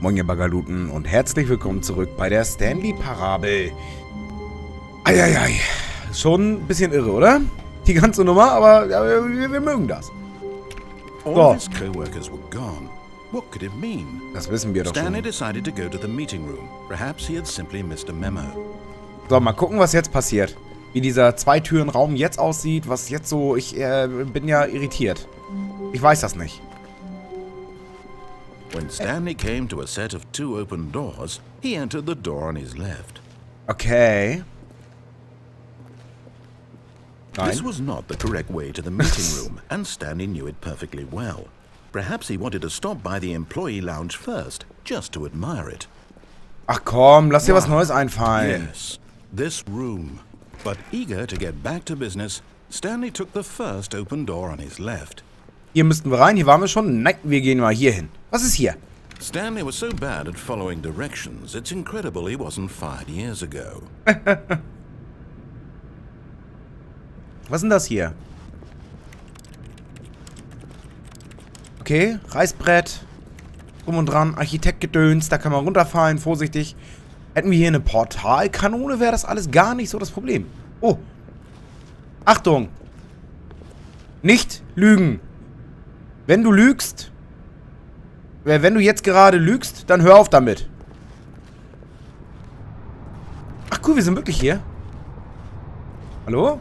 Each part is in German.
Moin ihr Bagaluten und herzlich willkommen zurück bei der Stanley Parable. Eieiei, schon ein bisschen irre, oder? Die ganze Nummer, aber wir mögen das. So. Das wissen wir doch schon. Stanley decided to go to the meeting room. Perhaps he had simply missed a memo. So, mal gucken, was jetzt passiert. Wie dieser Zwei-Türen-Raum jetzt aussieht, was jetzt so... Ich bin ja irritiert. Ich weiß das nicht. When Stanley came to a set of two open doors, he entered the door on his left. Okay. Nein. This was not the correct way to the meeting room, and Stanley knew it perfectly well. Perhaps he wanted to stop by the employee lounge first, just to admire it. Ach komm, lass dir was Neues einfallen. Yes, this room. But eager to get back to business, Stanley took the first open door on his left. Hier müssten wir rein, hier waren wir schon. Nein, wir gehen mal hier hin. Was ist hier? Stanley was so bad at following directions, it's incredible he wasn't fired years ago. Was ist denn das hier? Okay, Reißbrett. Drum und dran, Architektgedöns, da kann man runterfallen, vorsichtig. Hätten wir hier eine Portalkanone, wäre das alles gar nicht so das Problem. Oh. Achtung. Nicht lügen. Wenn du lügst, wenn du jetzt gerade lügst, dann hör auf damit. Ach cool, wir sind wirklich hier. Hallo?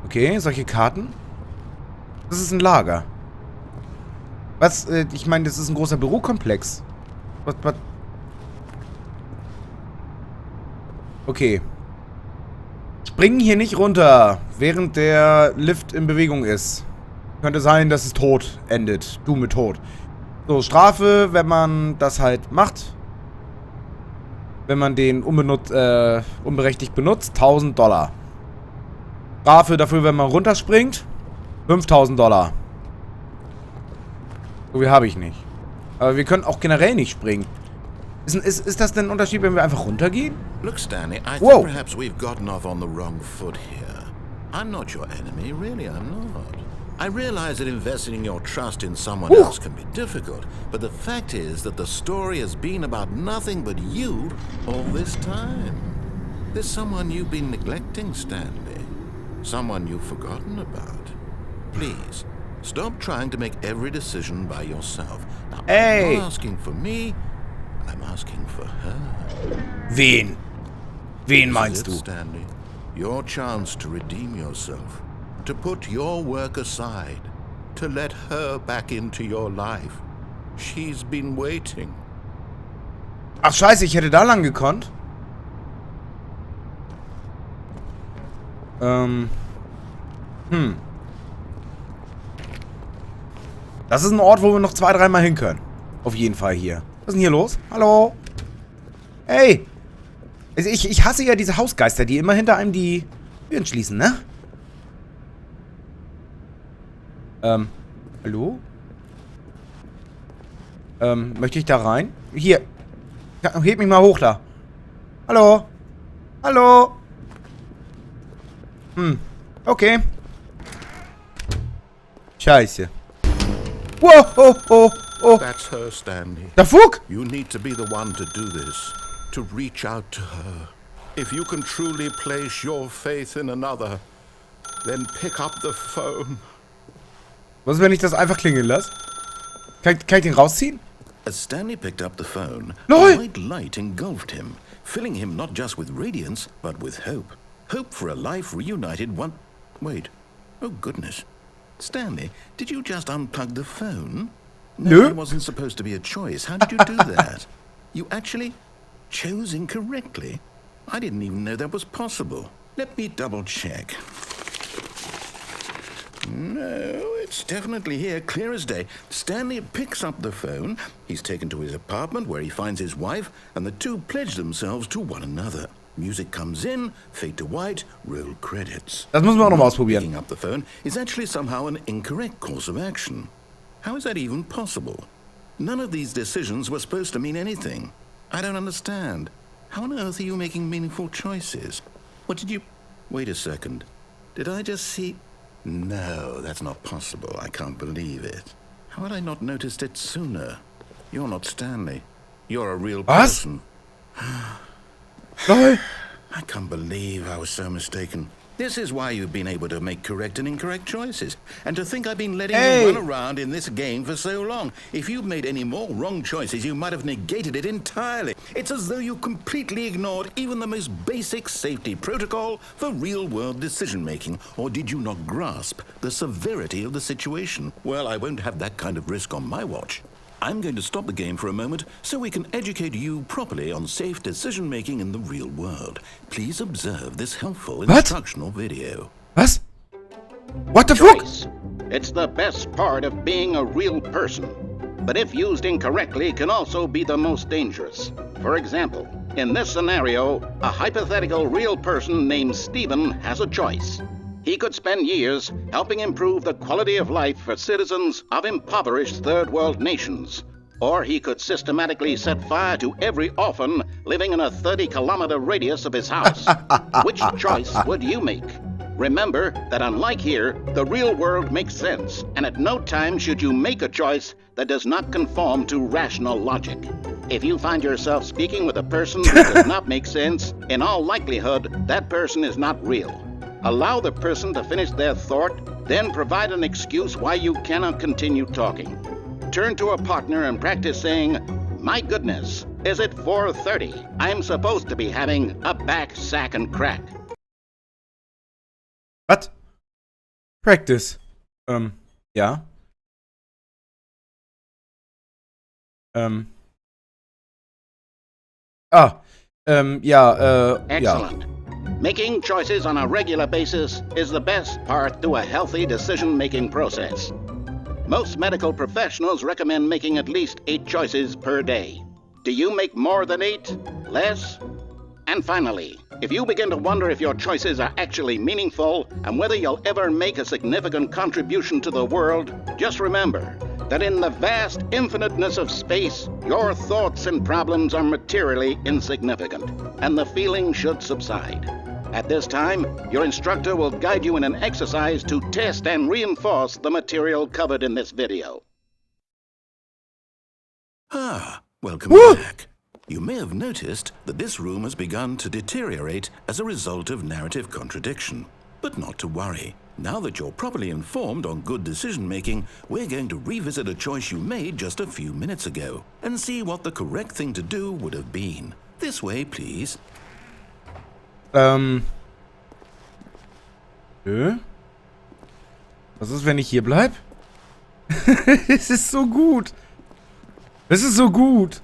Okay, solche Karten. Das ist ein Lager. Was? Ich meine, das ist ein großer Bürokomplex. Was? Okay. Springen hier nicht runter, während der Lift in Bewegung ist. Könnte sein, dass es tot endet. Du mit Tod. So, Strafe, wenn man das halt macht. Wenn man den unberechtigt benutzt, $1000. Strafe dafür, wenn man runterspringt, $5000. So viel habe ich nicht. Aber wir können auch generell nicht springen. Ist das denn ein Unterschied, wenn wir einfach runtergehen? Look, Stanley, I think perhaps we've gotten off on the wrong foot here. I'm not your enemy, really, I'm not. I realize that investing your trust in someone else can be difficult, but the fact is that the story has been about nothing but you all this time. There's someone you've been neglecting, Stanley. Someone you've forgotten about. Please, stop trying to make every decision by yourself. Now, I'm not asking for me, I'm asking for her. Wen? Wen meinst du? Stanley, your chance to redeem yourself. To put your work aside, to let her back into your life. She's been waiting. Ach scheiße, ich hätte da lang gekonnt. Das ist ein Ort, wo wir noch 2-3 Mal hin können. Auf jeden Fall hier. Was ist denn hier los? Hallo? Hey! Ich hasse ja diese Hausgeister, die immer hinter einem die Türen schließen, ne? Hallo? Möchte ich da rein? Hier. Ja, heb mich mal hoch da. Hallo? Hallo? Okay. Scheiße. Wow, oh. That's her, Stanley. Der Fug? You need to be the one to do this. To reach out to her. If you can truly place your faith in another, then pick up the phone. Was, wenn ich das einfach klingeln lasse? Kann ich den rausziehen? As Stanley picked up the phone, LOL! a white light engulfed him, filling him not just with radiance, but with hope. Hope for a life reunited one... Wait. Oh, goodness. Stanley, did you just unplug the phone? No, it wasn't supposed to be a choice. How did you do that? You actually chose incorrectly? I didn't even know that was possible. Let me double-check. No, it's definitely here, clear as day. Stanley picks up the phone. He's taken to his apartment where he finds his wife, and the two pledge themselves to one another. Music comes in, fade to white, roll credits. Das müssen wir auch noch mal ausprobieren. Picking up the phone is actually somehow an incorrect course of action. How is that even possible? None of these decisions were supposed to mean anything. I don't understand. How on earth are you making meaningful choices? What did you... Wait a second. Did I just see... No, that's not possible. I can't believe it. How had I not noticed it sooner? You're not Stanley. You're a real Was? person. Lol. I can't believe I was so mistaken. This is why you've been able to make correct and incorrect choices. And to think I've been letting you run around in this game for so long. If you'd made any more wrong choices, you might have negated it entirely. It's as though you completely ignored even the most basic safety protocol for real-world decision-making. Or did you not grasp the severity of the situation? Well, I won't have that kind of risk on my watch. I'm going to stop the game for a moment so we can educate you properly on safe decision-making in the real world. Please observe this helpful instructional video. Was? What the fuck? It's the best part of being a real person. But if used incorrectly, can also be the most dangerous. For example, in this scenario, a hypothetical real person named Stephen has a choice. He could spend years helping improve the quality of life for citizens of impoverished third world nations. Or he could systematically set fire to every orphan living in a 30-kilometer radius of his house. Which choice would you make? Remember that unlike here, the real world makes sense, and at no time should you make a choice that does not conform to rational logic. If you find yourself speaking with a person who does not make sense, in all likelihood, that person is not real. Allow the person to finish their thought, then provide an excuse why you cannot continue talking. Turn to a partner and practice saying, "My goodness, is it 4:30? I'm supposed to be having a back, sack, and crack." What? Practice. Ja. Excellent. Making choices on a regular basis is the best path to a healthy decision-making process. Most medical professionals recommend making at least 8 choices per day. Do you make more than 8? Less? And finally, if you begin to wonder if your choices are actually meaningful and whether you'll ever make a significant contribution to the world, just remember that in the vast infiniteness of space, your thoughts and problems are materially insignificant, and the feeling should subside. At this time, your instructor will guide you in an exercise to test and reinforce the material covered in this video. Welcome back. You may have noticed that this room has begun to deteriorate as a result of narrative contradiction. But not to worry. Now that you're properly informed on good decision-making, we're going to revisit a choice you made just a few minutes ago and see what the correct thing to do would have been. This way, please. Was ist, wenn ich hier bleib? Es ist so gut. Es ist so gut.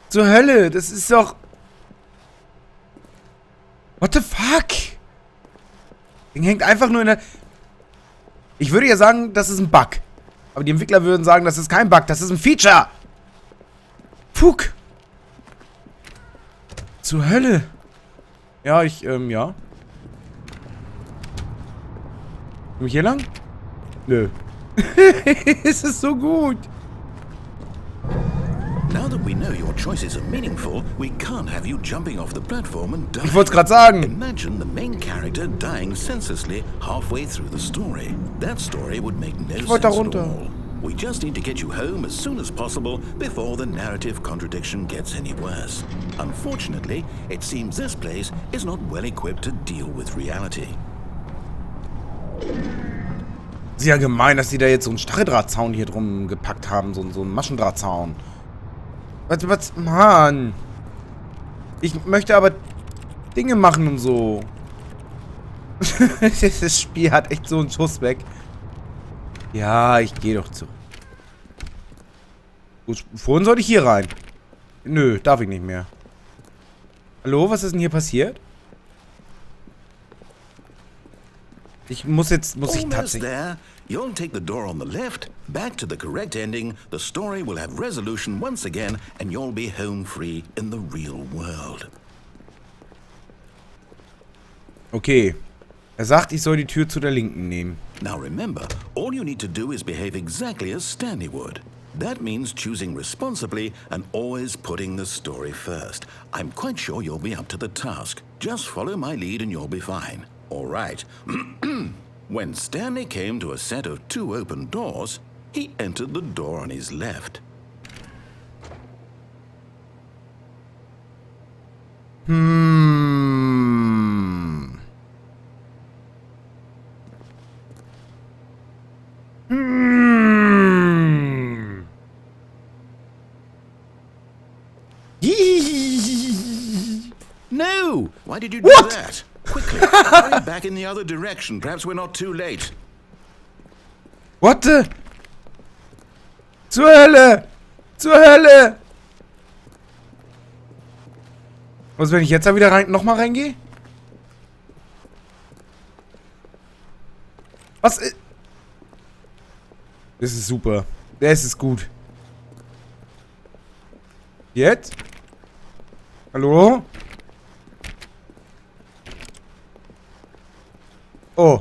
Zur Hölle, das ist doch... What the fuck? Ding hängt einfach nur in der... Ich würde ja sagen, das ist ein Bug. Aber die Entwickler würden sagen, das ist kein Bug, das ist ein Feature. Fuck. Zur Hölle. Ja, ja. Komm ich hier lang? Nö. Es ist so gut. Now that we know your choices are meaningful, we can't have you jumping off the platform and dying. Ich wollte es gerade sagen. Imagine the main character dying senselessly halfway through the story. That story would make no sense at all. We just need to get you home as soon as possible before the narrative contradiction gets any worse. Unfortunately, it seems this place is not well equipped to deal with reality. Ist ja gemein, dass die da jetzt so einen Stacheldrahtzaun hier drum gepackt haben. So einen Maschendrahtzaun. Was? Mann. Ich möchte aber Dinge machen und so. Das Spiel hat echt so einen Schuss weg. Ja, ich gehe doch zurück. Gut, vorhin sollte ich hier rein. Nö, darf ich nicht mehr. Hallo, was ist denn hier passiert? Muss ich tatsächlich... You'll take the door on the left, back to the correct ending, the story will have resolution once again, and you'll be home free in the real world. Okay. Er sagt, ich soll die Tür zu der Linken nehmen. Now remember, all you need to do is behave exactly as Stanley would. That means choosing responsibly and always putting the story first. I'm quite sure you'll be up to the task. Just follow my lead and you'll be fine. All right. When Stanley came to a set of 2 open doors, he entered the door on his left. No! Why did you do that? Quickly, hurry back in the other direction. Perhaps we're not too late. What the? Zur Hölle! Zur Hölle! Was, wenn ich jetzt da wieder rein, nochmal reingehe? Was? Das ist super. Das ist gut. Jetzt? Hallo? Oh.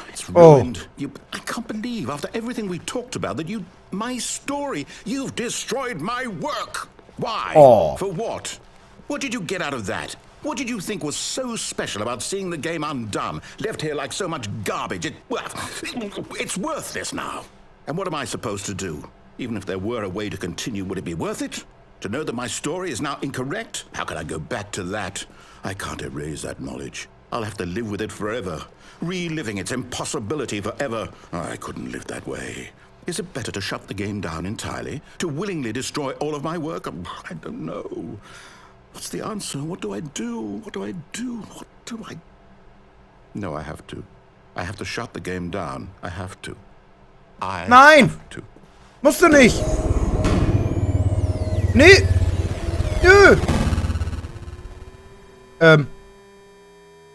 It's ruined. I can't believe, after everything we talked about, that my story, you've destroyed my work. Why? Oh. For what? What did you get out of that? What did you think was so special about seeing the game undone, left here like so much garbage? It's worthless now. And what am I supposed to do? Even if there were a way to continue, would it be worth it? To know that my story is now incorrect? How can I go back to that? I can't erase that knowledge. I'll have to live with it forever, reliving its impossibility forever. I couldn't live that way. Is it better to shut the game down entirely? To willingly destroy all of my work? I don't know. What's the answer? What do I do? What do I do? What do I... No, I have to. I have to shut the game down. I have to. Nein! Have to. Musst du nicht! Nee! Nö!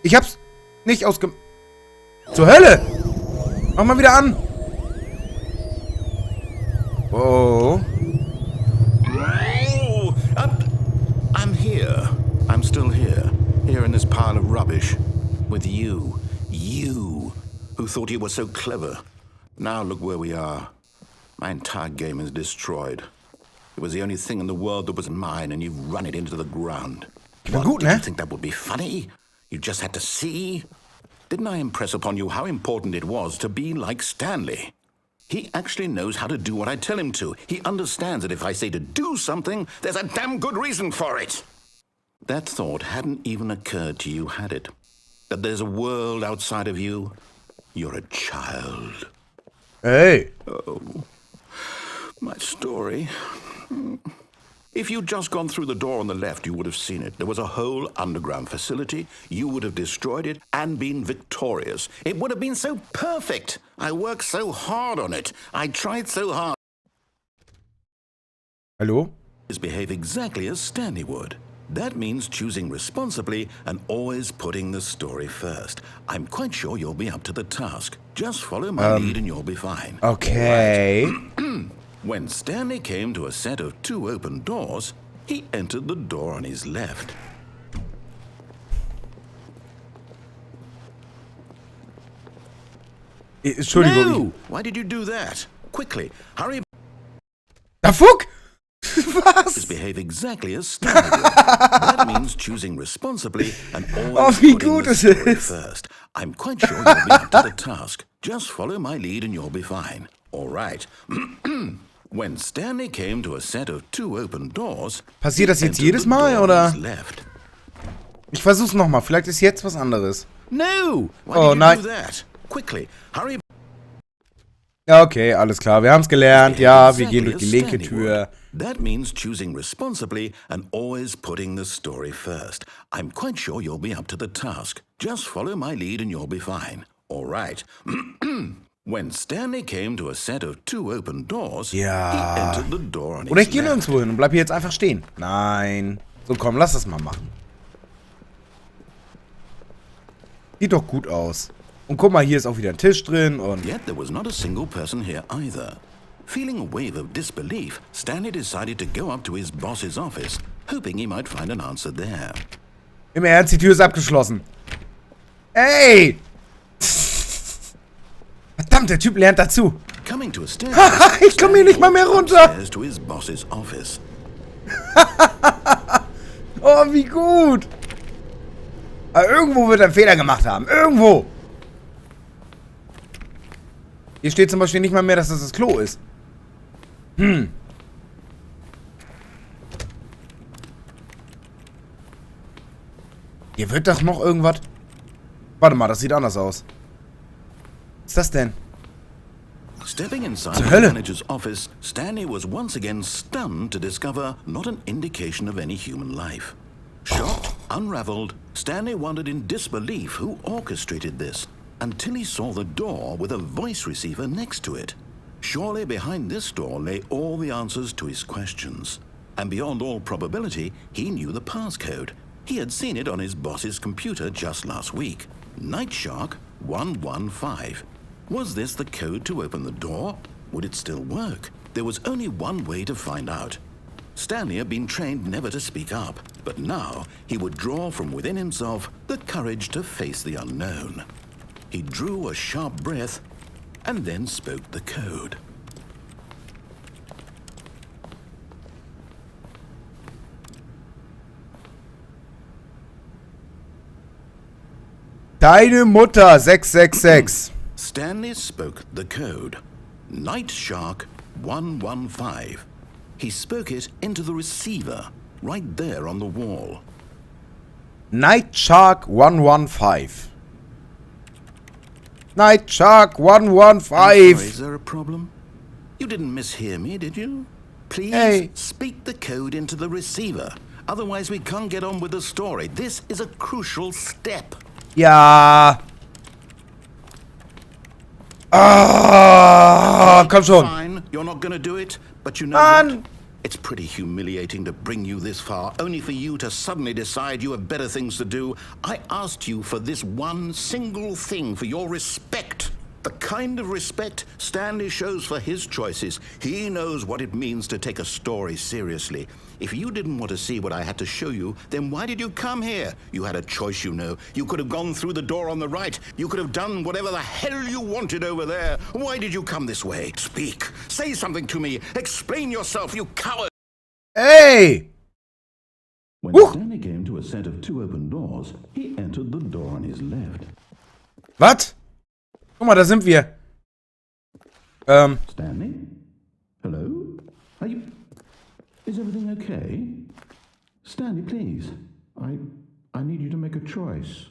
Ich hab's nicht Zur Hölle! Mach mal wieder an! Oh. I'm here. I'm still here. Here in this pile of rubbish. With you. You. Who thought you were so clever. Now look where we are. My entire game is destroyed. It was the only thing in the world that was mine, and you've run it into the ground. What, gut, ne? Did you think that would be funny? You just had to see? Didn't I impress upon you how important it was to be like Stanley? He actually knows how to do what I tell him to. He understands that if I say to do something, there's a damn good reason for it. That thought hadn't even occurred to you, had it? That there's a world outside of you? You're a child. Hey. Oh, my story. If you'd just gone through the door on the left, you would have seen it. There was a whole underground facility. You would have destroyed it and been victorious. It would have been so perfect. I worked so hard on it. I tried so hard. Hallo? Behave exactly as Stanley would. That means choosing responsibly and always putting the story first. I'm quite sure you'll be up to the task. Just follow my lead and you'll be fine. Okay. Right. When Stanley came to a set of 2 open doors, he entered the door on his left. Entschuldigung. No! Why did you do that? Quickly, hurry. Da fuck! Was? Behave exactly as Stanley would. That means choosing responsibly and always wie putting gut the es story ist. first. I'm quite sure you'll be up to the task. Just follow my lead and you'll be fine. All right. When Stanley came to a set of 2 open doors, passiert das jetzt jedes Mal, oder? Ich versuch's nochmal. Vielleicht ist jetzt was anderes. No! Why Oh, did you nein. do that? Quickly, hurry. Ja, okay, alles klar. Wir haben's gelernt. Ja, wir gehen durch die linke Tür. That means choosing responsibly and always putting the story first. I'm quite sure you'll be up to the task. Just follow my lead and you'll be fine. All right. When Stanley came to a set of 2 open doors, ja. he entered the door on his Oder ich gehe left. nirgendwo hin und bleib hier jetzt einfach stehen. Nein. So, komm, lass das mal machen. Sieht doch gut aus. Und guck mal, hier ist auch wieder ein Tisch drin und... Yet there was not a single person here either. Feeling a wave of disbelief, Stanley decided to go up to his boss's office, hoping he might find an answer there. Im Ernst, die Tür ist abgeschlossen. Ey! Verdammt, der Typ lernt dazu. Coming to a staircase, Ich komme hier nicht mal mehr runter. to his boss's office. Oh, wie gut. Aber irgendwo wird er einen Fehler gemacht haben. Irgendwo. Hier steht zum Beispiel nicht mal mehr, dass das Klo ist. Hier wird doch noch irgendwas... Warte mal, das sieht anders aus. Was ist das denn? Stepping inside the manager's office, Stanley was once again stunned to discover not an indication of any human life. Shocked, unraveled, Stanley wondered in disbelief who orchestrated this, until he saw the door with a voice receiver next to it. Surely behind this door lay all the answers to his questions. And beyond all probability, he knew the passcode. He had seen it on his boss's computer just last week. Nightshark 115. Was this the code to open the door? Would it still work? There was only one way to find out. Stanley had been trained never to speak up, but now he would draw from within himself the courage to face the unknown. He drew a sharp breath and then spoke the code. Deine Mutter 666. Stanley spoke the code. Nightshark 115. He spoke it into the receiver, right there on the wall. Nightshark 115. Nightshark 115. I'm sorry, is there a problem? You didn't mishear me, did you? Please speak the code into the receiver. Otherwise we can't get on with the story. This is a crucial step. Ja. Ah, komm schon. Fine, you're not gonna do it, but you know what? It's pretty humiliating to bring you this far, only for you to suddenly decide you have better things to do. I asked you for this one single thing, for your respect. The kind of respect Stanley shows for his choices. He knows what it means to take a story seriously. If you didn't want to see what I had to show you, then why did you come here? You had a choice, you know. You could have gone through the door on the right. You could have done whatever the hell you wanted over there. Why did you come this way? Speak. Say something to me. Explain yourself, you coward. Hey! When Stanley came to a set of two open doors, he entered the door on his left. Was? Guck mal, da sind wir. Stanley? Hello? Are you... Is everything okay? Stanley, please. I need you to make a choice.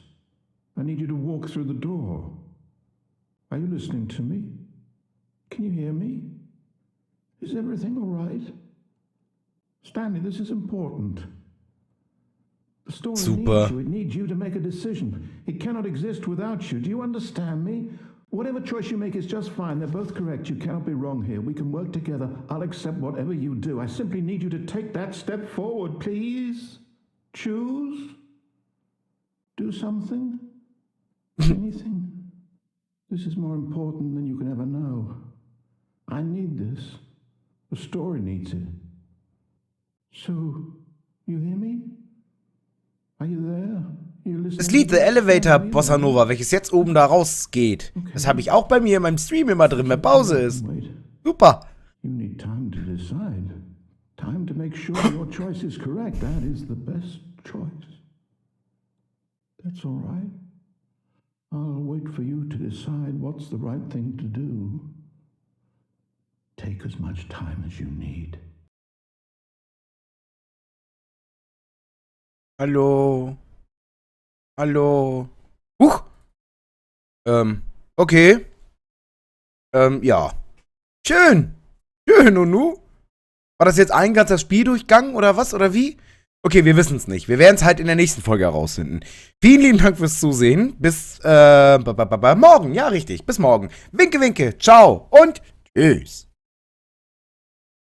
I need you to walk through the door. Are you listening to me? Can you hear me? Is everything all right? Stanley, this is important. The story needs you. It needs you to make a decision. It cannot exist without you. Do you understand me? Whatever choice you make is just fine. They're both correct. You cannot be wrong here. We can work together. I'll accept whatever you do. I simply need you to take that step forward, please. Choose. Do something. Anything. This is more important than you can ever know. I need this. The story needs it. So, you hear me? Are you there? Das Lied The Elevator Bossa Nova, welches jetzt oben da rausgeht, das habe ich auch bei mir in meinem Stream immer drin, wenn Pause ist. Super. You need time to decide. Time to make sure your choice is correct. That is the best choice. That's all right. I'll wait for you to decide what's the right thing to do. Take as much time as you need. Hallo. Hallo. Huch. Okay. Ja. Schön. Schön, und nu? War das jetzt ein ganzer Spieldurchgang oder was? Oder wie? Okay, wir wissen es nicht. Wir werden es halt in der nächsten Folge herausfinden. Vielen lieben Dank fürs Zusehen. Bis morgen. Ja, richtig. Bis morgen. Winke, winke. Ciao und tschüss.